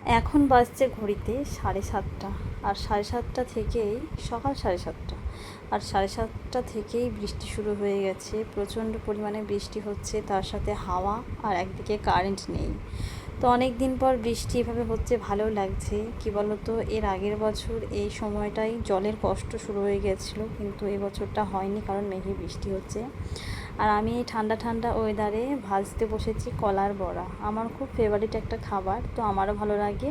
এখন বাজছে ঘড়িতে 7:30, আর 7:30 থেকেই সকাল 7:30, আর 7:30 থেকেই বৃষ্টি শুরু হয়ে গেছে। প্রচণ্ড পরিমাণে বৃষ্টি হচ্ছে, তার সাথে হাওয়া, আর একদিকে কারেন্ট নেই। তো অনেক দিন পর বৃষ্টি এভাবে হচ্ছে, ভালো লাগছে। কি বলতো, এর আগের বছর এই সময়টাই জলের কষ্ট শুরু হয়ে গেছিলো, কিন্তু এই বছরটা হয়নি, কারণ মেঘে বৃষ্টি হচ্ছে। আর আমি এই ঠান্ডা ঠান্ডা ওয়েদারে ভাজতে বসেছি কলার বড়া। আমার খুব ফেভারিট একটা খাবার, তো আমারও ভালো লাগে,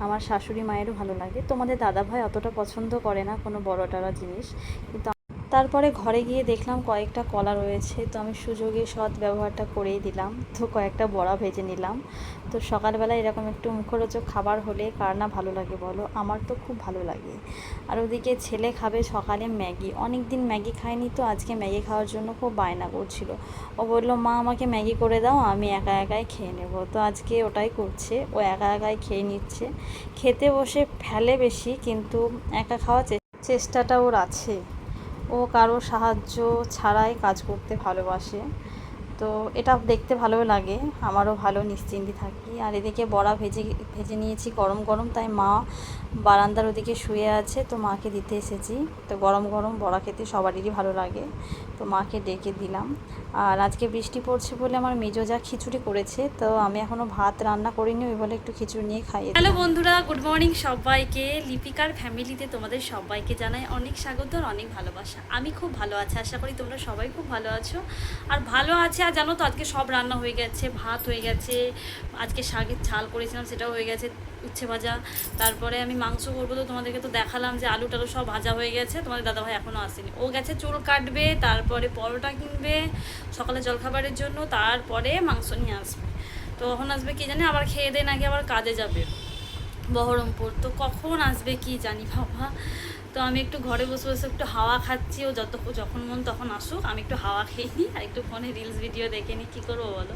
আমার শাশুড়ি মায়েরও ভালো লাগে। তোমাদের দাদাভাই অতটা পছন্দ করে না কোনো বড় টড়া জিনিস, কিন্তু তারপরে ঘরে গিয়ে দেখলাম কয়েকটা কলা রয়েছে, তো আমি সুযোগে সৎ ব্যবহারটা করেই দিলাম। তো কয়েকটা বড়া ভেজে নিলাম। তো সকালবেলা এরকম একটু মুখরোচক খাবার হলে কার না ভালো লাগে বলো, আমার তো খুব ভালো লাগে। আর ওদিকে ছেলে খাবে সকালে ম্যাগি, অনেক দিন ম্যাগি খায়নি, তো আজকে ম্যাগি খাওয়ার জন্য খুব বায়না করছিল। ও বললো, মা আমাকে ম্যাগি করে দাও, আমি একা একাই খেয়ে নেব। তো আজকে ওটাই করছে, ও একা একাই খেয়ে নিচ্ছে। খেতে বসে ফেলে বেশি, কিন্তু একা খাওয়ার চেষ্টাটা ওর আছে। ও কারো সাহায্য ছাড়াই কাজ করতে ভালোবাসে, তো এটা দেখতে ভালোও লাগে, আমারও ভালো, নিশ্চিন্তে থাকি। আর এদিকে বড়া ভেজে ভেজে নিয়েছি গরম গরম, তাই মা বারান্দার ওদিকে শুয়ে আছে, তো মাকে দিতে এসেছি। তো গরম গরম বড়া খেতে সবারই ভালো লাগে, তো মাকে ডেকে দিলাম। আর আজকে বৃষ্টি পড়ছে বলে আমার মেজো যা খিচুড়ি করেছে, তো আমি এখনও ভাত রান্না করিনি, ওই বলে একটু খিচুড়ি নিয়ে খাইয়ে। হ্যালো বন্ধুরা, গুড মর্নিং সবাইকে। লিপিকার ফ্যামিলিতে তোমাদের সবাইকে জানাই অনেক স্বাগত আর অনেক ভালোবাসা। আমি খুব ভালো আছি, আশা করি তোমরা সবাই খুব ভালো আছো। আর ভালো আছে, আর জানো তো আজকে সব রান্না হয়ে গেছে, ভাত হয়ে গেছে, আজকে শাকের ঝাল করেছিলাম সেটাও হয়ে গেছে, উচ্ছে ভাজা, তারপরে আমি মাংস করবো। তো তোমাদেরকে তো দেখালাম যে আলু টালু সব ভাজা হয়ে গেছে। তোমাদের দাদাভাই এখনও আসেনি, ও গেছে চুল কাটবে, তারপরে পরোটা কিনবে সকালে জলখাবারের জন্য, তারপরে মাংস নিয়ে আসবে। তো কখন আসবে কি জানি, আবার খেয়ে দিয়ে নাকি আবার কাজে যাবে বহরমপুর। তো কখন আসবে কি জানি বাবা। তো আমি একটু ঘরে বসে বসে একটু হাওয়া খাচ্ছি, ও যখন মন তখন আসুক, আমি একটু হাওয়া খেয়ে নিই আর একটু ফোনে রিলস ভিডিও দেখে নিই, কী করবো বলো।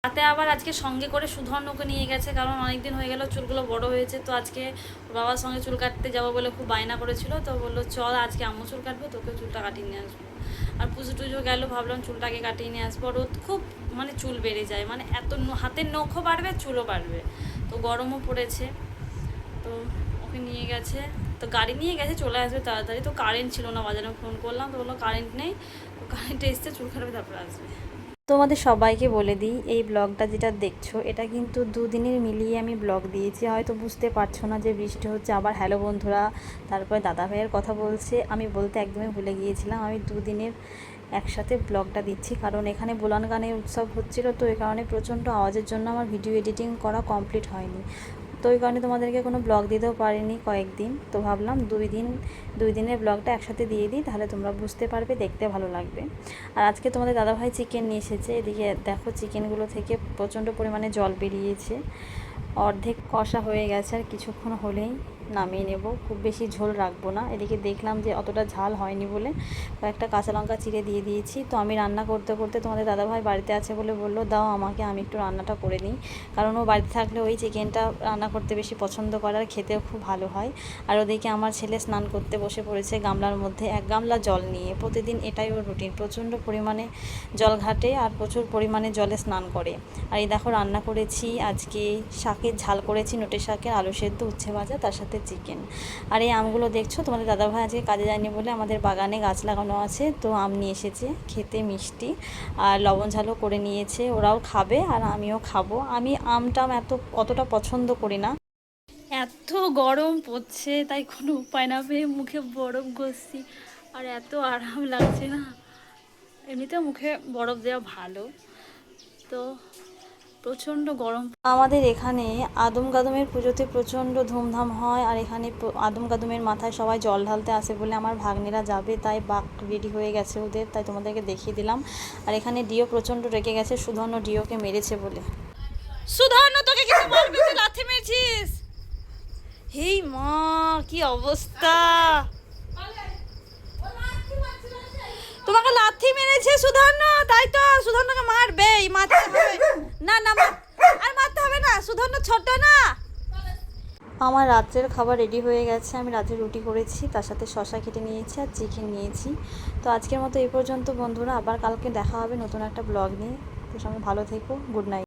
তাতে আবার আজকে সঙ্গে করে সুধর্ণকে নিয়ে গেছে, কারণ অনেকদিন হয়ে গেল চুলগুলো বড় হয়েছে। তো আজকে বাবার সঙ্গে চুল কাটতে যাবো বলে খুব বায়না করেছিল, তো বললো চল আজকে আম্মু চুল কাটবো, তোকে চুলটা কাটিয়ে নিয়ে আসবো। আর পুজো টুজো গেল, ভাবলাম চুলটাকে কাটিয়ে নিয়ে আসবো। আর খুব মানে চুল বেড়ে যায়, মানে এত হাতের নখও বাড়বে, চুলও বাড়বে। তো গরমও পড়েছে, তো ওকে নিয়ে গেছে, তো গাড়ি নিয়ে গেছে, চলে আসবে তাড়াতাড়ি। তো কারেন্ট ছিল না, বাজারে ফোন করলাম, তো বললো কারেন্ট নেই, তো কারেন্টে এসছে, চুল কাটবে তারপরে আসবে। তোমাদের সবাইকে বলে দিই, এই ব্লগটা যেটা দেখছো এটা কিন্তু দুদিনের মিলিয়ে আমি ব্লগ দিয়েছি। হয়তো বুঝতে পারছো না যে বৃষ্টি হচ্ছে, আবার হ্যালো বন্ধুরা, তারপরে দাদা ভাইয়ের কথা বলছে, আমি বলতে একদমই ভুলে গিয়েছিলাম, আমি দুদিনের একসাথে ব্লগটা দিচ্ছি, কারণ এখানে বোলান গানের উৎসব হচ্ছিলো, তো এই কারণে প্রচণ্ড আওয়াজের জন্য আমার ভিডিও এডিটিং করা কমপ্লিট হয়নি। তো ওই কারণে তোমাদেরকে কোনো ব্লগ দিতেও পারিনি কয়েকদিন। তো ভাবলাম দুই দিনের ব্লগটা একসাথে দিয়ে দিই, তাহলে তোমরা বুঝতে পারবে, দেখতে ভালো লাগবে। আর আজকে তোমাদের দাদাভাই চিকেন নিয়ে এসেছে, এদিকে দেখো চিকেনগুলো থেকে প্রচণ্ড পরিমাণে জল বেরিয়েছে, অর্ধেক কষা হয়ে গেছে, আর কিছুক্ষণ হলেই নামিয়ে নেব, খুব বেশি ঝোল রাখবো না। এদিকে দেখলাম যে অতটা ঝাল হয়নি বলে কয়েকটা কাঁচা লঙ্কা চিড়ে দিয়ে দিয়েছি। তো আমি রান্না করতে করতে তোমাদের দাদাভাই বাড়িতে আছে বলে বললো দাও আমাকে, আমি একটু রান্নাটা করে নিই, কারণ ও বাড়িতে থাকলে ওই চিকেনটা রান্না করতে বেশি পছন্দ করে, আর খেতেও খুব ভালো হয়। আর ওদিকে আমার ছেলে স্নান করতে বসে পড়েছে গামলার মধ্যে 1 গামলা জল নিয়ে, প্রতিদিন এটাই ওর রুটিন, প্রচণ্ড পরিমাণে জল ঘাটে আর প্রচুর পরিমাণে জলে স্নান করে। আর এই দেখো রান্না করেছি আজকে শাকের ঝাল করেছি, নোটে শাকের আলু সেদ্ধ, উচ্ছে ভাজা, তার সাথে চিকেন। আর এই আমগুলো দেখছো, তোমাদের দাদাভাই আজকে কাজে যায়নি বলে আমাদের বাগানে গাছ লাগানো আছে, তো আম নিয়ে এসেছে, খেতে মিষ্টি আর লবণ ঝালও করে নিয়েছে, ওরাও খাবে আর আমিও খাবো। আমি আমটা অতটা পছন্দ করি না, এত গরম পড়ছে তাই কোনো উপায় না পেয়ে মুখে বরফ ঘষছি, আর এত আরাম লাগছে না, এমনিতেও মুখে বরফ দেওয়া ভালো। তো প্রচণ্ড গরম। আমাদের এখানে আদম গাদমের পুজোতে প্রচণ্ড ধুমধাম হয়, আর এখানে আদম গাদমের মাথায় সবাই জল ঢালতে আসে বলে আমার ভাগ্নেরা যাবে, তাই বাক রেডি হয়ে গেছে ওদের, তাই তোমাদেরকে দেখিয়ে দিলাম। আর এখানে ডিও প্রচণ্ড রেগে গেছে, সুধর্ণ ডিওকে মেরেছে বলে। সুধর্ণ তোকে কিছু বলবি, তুই লাথি মেরেছিস, হেই মা কি অবস্থা, তোমাকে লাথি মেরেছে সুধর্ণ, তাই তো সুধর্ণকে মারবে, মারতে হবে না, না আর মারতে হবে না, সুধর্ণ ছোট না। আমার রাত্রের খাবার রেডি হয়ে গেছে, আমি রাত্রে রুটি করেছি, তার সাথে শশা কেটে নিয়েছি আর চিকেন নিয়েছি। তো আজকের মতো এই পর্যন্ত বন্ধুরা, আবার কালকে দেখা হবে নতুন একটা ব্লগ নিয়ে। তো সবাই ভালো থেকো, গুড নাইট।